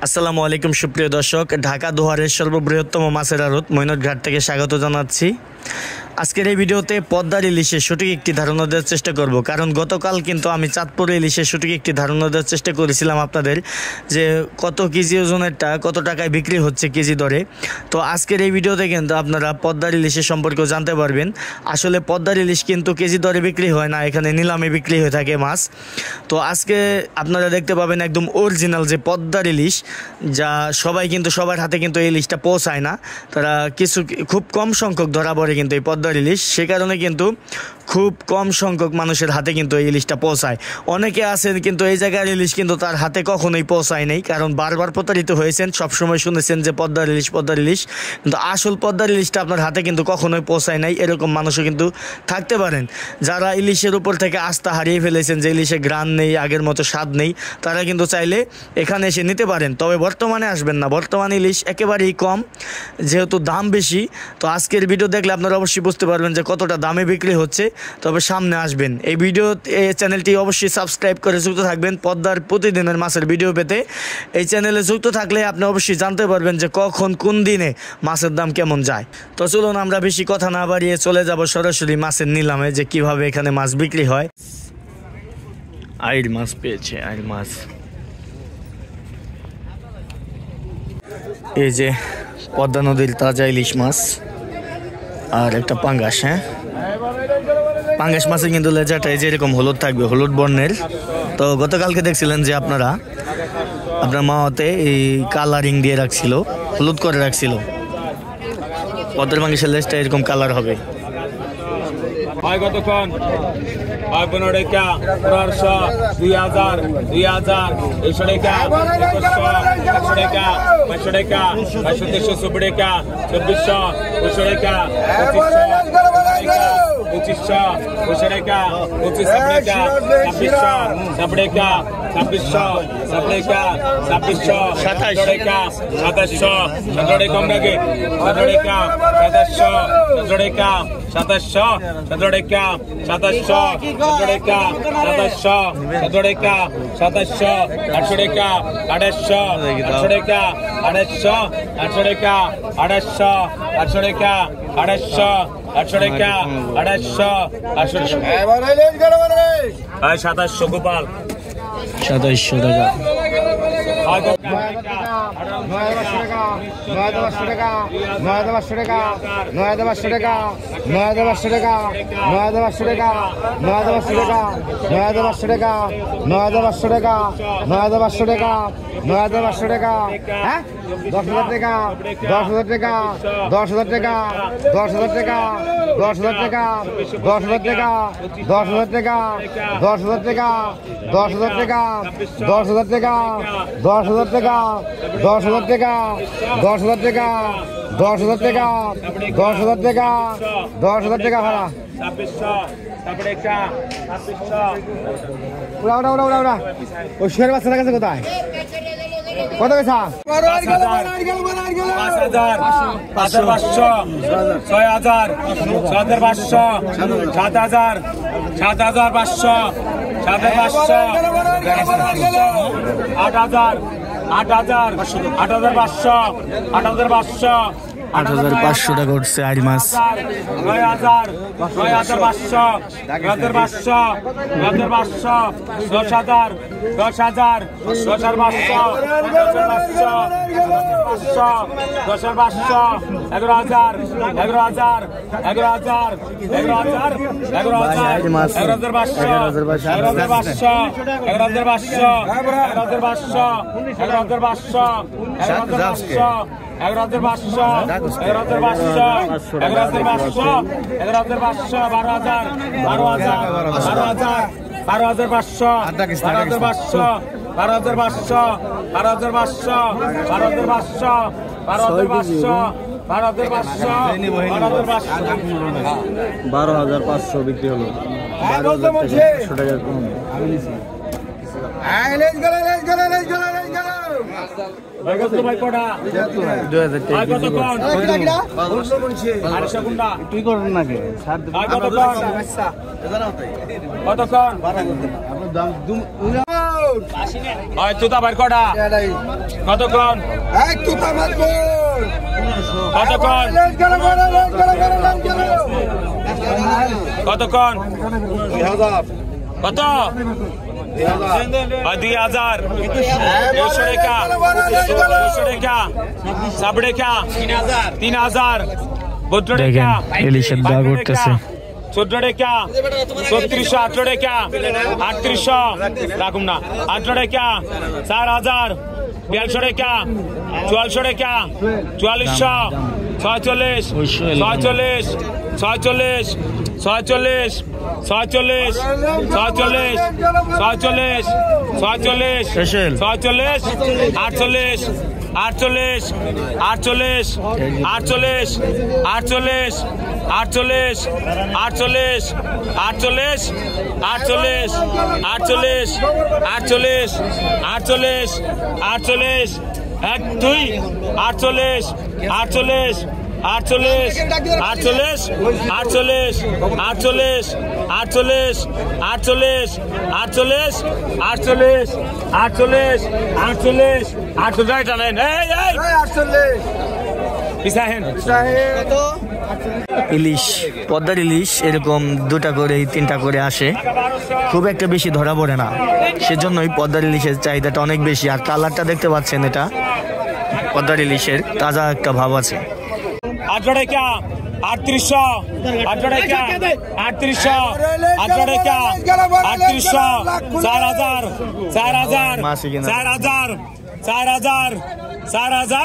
আসসালামু আলাইকুম সুপ্রিয় দর্শক, ঢাকা দোহারের সর্ববৃহত্তম মাছের আড়ত মৈনটঘাট থেকে স্বাগত জানাচ্ছি। আজকের এই ভিডিওতে পদ্মার ইলিশের সঠিক একটি ধারণা দেওয়ার চেষ্টা করব, কারণ গতকাল কিন্তু আমি চাঁদপুর ইলিশের সঠিক একটি ধারণা দেওয়ার চেষ্টা করেছিলাম আপনাদের, যে কত কেজি ওজনেরটা কত টাকায় বিক্রি হচ্ছে কেজি দরে। তো আজকের এই ভিডিওতে কিন্তু আপনারা পদ্মার ইলিশের সম্পর্কেও জানতে পারবেন। আসলে পদ্মার ইলিশ কিন্তু কেজি দরে বিক্রি হয় না, এখানে নিলামে বিক্রি হয়ে থাকে মাছ। তো আজকে আপনারা দেখতে পাবেন একদম অরিজিনাল যে পদ্মার ইলিশ, যা সবাই কিন্তু সবার হাতে কিন্তু এই ইলিশটা পৌঁছায় না, তারা কিছু খুব কম সংখ্যক ধরা পড়ে কিন্তু এই পদ্মার ইলিশ। সে কারণে কিন্তু খুব কম সংখ্যক মানুষের হাতে কিন্তু এই ইলিশটা পৌঁছায়। অনেকে আছেন কিন্তু এই জায়গার ইলিশ কিন্তু তার হাতে কখনোই পৌঁছায় নেই, কারণ বারবার প্রতারিত হয়েছেন, সবসময় শুনেছেন যে পদ্মার ইলিশ পদ্মার ইলিশ, কিন্তু আসল পদ্মার ইলিশটা আপনার হাতে কিন্তু কখনোই পৌঁছায় নাই। এরকম মানুষও কিন্তু থাকতে পারেন যারা ইলিশের উপর থেকে আস্থা হারিয়ে ফেলেছেন, যে ইলিশে ঘ্রাণ নেই, আগের মতো স্বাদ নেই, তারা কিন্তু চাইলে এখানে এসে নিতে পারেন। তবে বর্তমানে আসবেন না, বর্তমানে ইলিশ একেবারেই কম, যেহেতু দাম বেশি। তো আজকের ভিডিও দেখলে আপনারা অবশ্যই বুঝতে পারবেন যে কতটা দামে বিক্রি হচ্ছে। তবে সামনে আসবেন, এই ভিডিও চ্যানেলটি অবশ্যই সাবস্ক্রাইব করে যুক্ত থাকবেন পদ্মার প্রতিদিনের মাছের ভিডিও পেতে। এই চ্যানেলে যুক্ত থাকলে আপনি অবশ্যই জানতে পারবেন যে কখন কোন দিনে মাছের দাম কেমন যায়। তো চলুন আমরা বেশি কথা না বাড়িয়ে চলে যাব সরাসরি মাছের নিলামে, যে কিভাবে এখানে মাছ বিক্রি হয়। আইড় মাছ পেয়েছে, আইড় মাছ। এই যে পদ্মা নদীর তাজা ইলিশ মাছ আর একটা পাঙ্গাস। হ্যাঁ, পাঙ্গাস মাছের কিন্তু লেজাটা এই যে এরকম হলুদ থাকবে, হলুদ বর্ণের। তো গতকালকে দেখছিলেন যে আপনার মা হতে এই কালারিং দিয়ে রাখছিল, হলুদ করে রাখছিল। পদ্মার পাঙ্গাসের লেজটা এরকম কালার হবে। কতক্ষণ 15 টাকা, 1500, 2000, 2000, 100 টাকা, 2100, 100 টাকা, 500 টাকা, 500, 340 টাকা, 2400, 200 টাকা, 2500, 2500 টাকা, 25 টাকা, 2600, 2600, 2700, 2700 টাকা, 2700, 17 টাকা কম লাগে, 17 টাকা, 2700, 17 টাকা, 2700, 17 টাকা, 2700, 17 টাকা, 2700, 17 টাকা, 2700, 800 টাকা, 800, 800 টাকা, 800, 800 টাকা, 800, 800 টাকা, 800, 800 টাকা, 800, 800 2700 গোপাল, 2700 টাকা। 10,000 টাকা, 10,000 টাকা, 10,000 টাকা, 10,000 টাকা, 10,000 টাকা, 10,000 টাকা, 10,000 টাকা, 10,000 টাকা, 10,000 টাকা, 10,000 টাকা, 10,000 টাকা, 10,000 টাকা, 10,000 টাকা, 10,000 টাকা, 10,000 টাকা, 10,000 টাকা ভাড়া। ওরা ওই শেয়ার বাচ্চার কাছে কোথায় কত পয়সা? 5,000, 5,500, 6,000, 6,500, 7,000, 7,500, 7,500, 8,000, 8,000, 8,500, 8,500, 8,500 টাকা উঠছে আইড় মাছ। 9,000, 9,500, 9,500, 9,500, 10,000, 10,000, 10,500, 10,500, 10,500, 11,000, 11,000, 11,000, 11,000, 11,000, 11,500, 11,500, 11,500, 11,500, 11,500, 11,500, 11,500, 11,500, 11,500, 11,500, 12,000, 12,000, 12,000, 12,500, 12,500, 12,500, 12,500, 12,500, 12,500, 12,500 বিক্রি হলো, 12,500 টাকা কম। তুই করেন নাকি তুতা বার কটা কতক্ষণ কতক্ষণ কতক্ষণ কত 2000 3000 দেখেন ইলিশের দাগ উঠতেছে 14 টাকা 3600 18 টাকা 3800 রাখুন না 18 টাকা 4000 4200 টাকা 4400 টাকা 4400 46 46 46 46 46 46 46 48 48 48 48 48 48 48 48 48 48 48 48 48 48 এক দুই 48 48 48 48 48 48 48 48 48 48 48 48 48 টানেন এই এই 48 পিছাহেন ইলিশ পদ্মার ইলিশ এরকম 2টা করে 3টা করে আসে, খুব একটা বেশি ধরা পড়ে না, সেজন্যই পদ্মার ইলিশের চাহিদাটা অনেক বেশি। আর কালারটা দেখতে পাচ্ছেন, এটা পদ্মার ইলিশের তাজা একটা ভাব আছে। 18 টাকা 3800 18 টাকা 3800 18 টাকা 3800 4000 4000 4000 4000 4000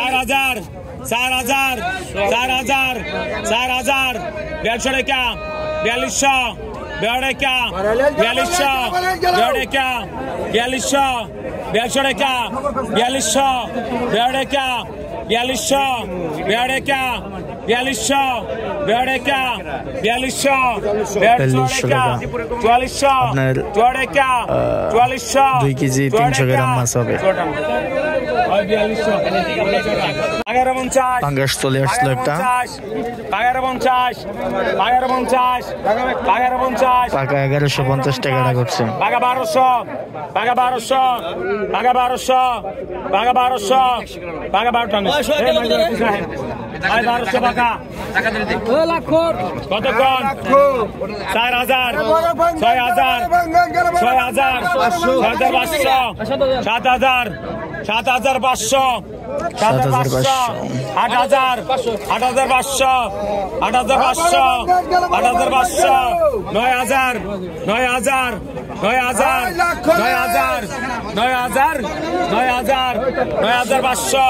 4000 4000 4000 4000 150 টাকা 4200 টাকা 4200 টাকা 4200 150 টাকা 4200 টাকা 4200 টাকা 4200 টাকা 4200 টাকা 4400 আপনার টাকা 4400 2 কেজি 300 গ্রাম মাছ হবে। পাঙ্গাস চলে আসলো একটা, 50 পাকা 1150 টাকাটা করছে। পাকা 1200 পাকা 1200 পাকা 1200 পাকা 1200 পাকা 12 টাকা 1200 টাকা কতক্ষণ 4000 6000 6000 6500 7000 7500 7500 8000 8500 8500 8500 9000 9000 9000 9000 9000 9000 9500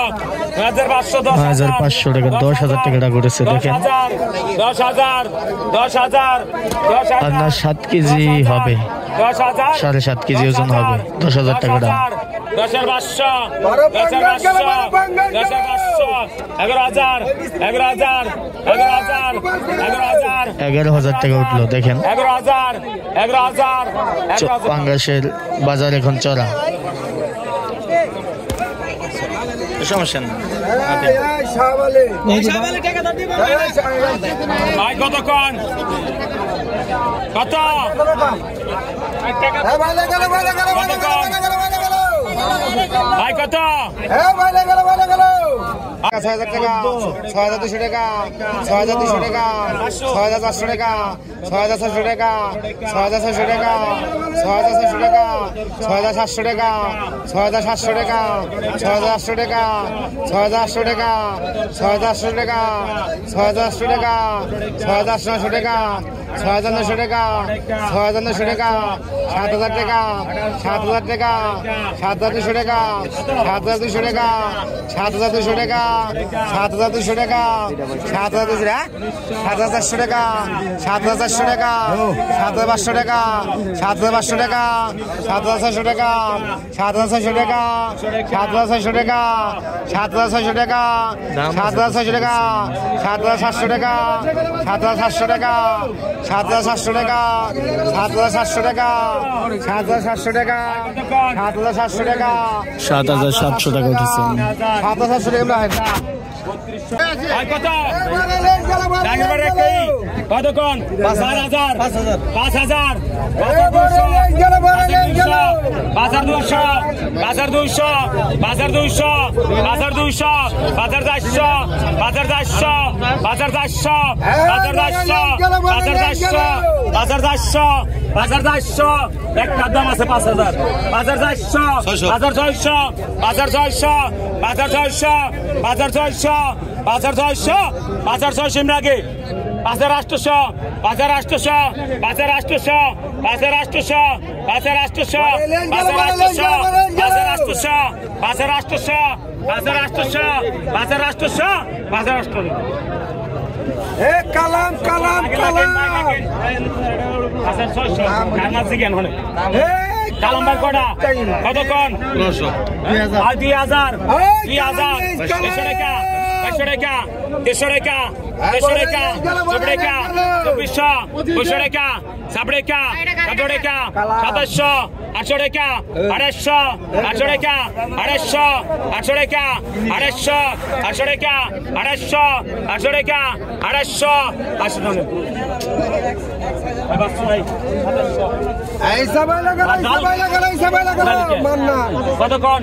9500 9500 টাকা 10000 টাকাটা করেছে। দেখেন 10000 10000 আপনার 7 কেজি হবে, 10000 7.5 কেজি ওজন হবে, 10000 টাকাটা। 10500 10500 11000 11000 11000 11,000 টাকা উঠলো। দেখেন 11000 11000 পাঙ্গাসের বাজার এখন চড়া, সমস্যা না। ভাই কতক্ষণ কত ভাই কত 6000 টাকা 6200 টাকা 6200 টাকা 6400 টাকা 6400 টাকা 6600 টাকা 6600 টাকা 6700 টাকা 6700 টাকা 6800 টাকা 6800 টাকা 6800 টাকা 6800 টাকা 6900 টাকা 6900 টাকা 6900 টাকা 7000 টাকা 7000 টাকা 7200 টাকা 7200 টাকা 7200 টাকা 7200 টাকা 7200 7400 টাকা 7400 টাকা 7500 টাকা 7500 টাকা 7600 টাকা 7600 টাকা 7600 টাকা 7600 টাকা 7600 টাকা 7700 টাকা 7700 টাকা 7700 টাকা 7700 টাকা 7700 টাকা 7700 টাকা 7700 টাকা উঠেছে। 7700 টাকা আর কত ডাঙ্গিবারে কি কতক্ষণ 5000 5000 5200 5200 5200 5200 5400 5400 5400 5400 একটা দাম আছে 5000 5400 5600 5600 5600 5600 5600 5600 ইমরাগে 5800 5800 5800 5800 5800 5800 কালাম কালাম কালাম কালাম ভাই কটা কতক্ষণ 2000 100 টাকা 100 টাকা 150 টাকা 150 টাকা 100 টাকা 2400 টাকা 7 টাকা 7 টাকা 2700 800 টাকা 800 800 টাকা 800 800 টাকা 800 800 টাকা 800 800 টাকা 800 ऐसा भाई लगा ऐसा भाई लगा ऐसा भाई लगा मानना কতক্ষণ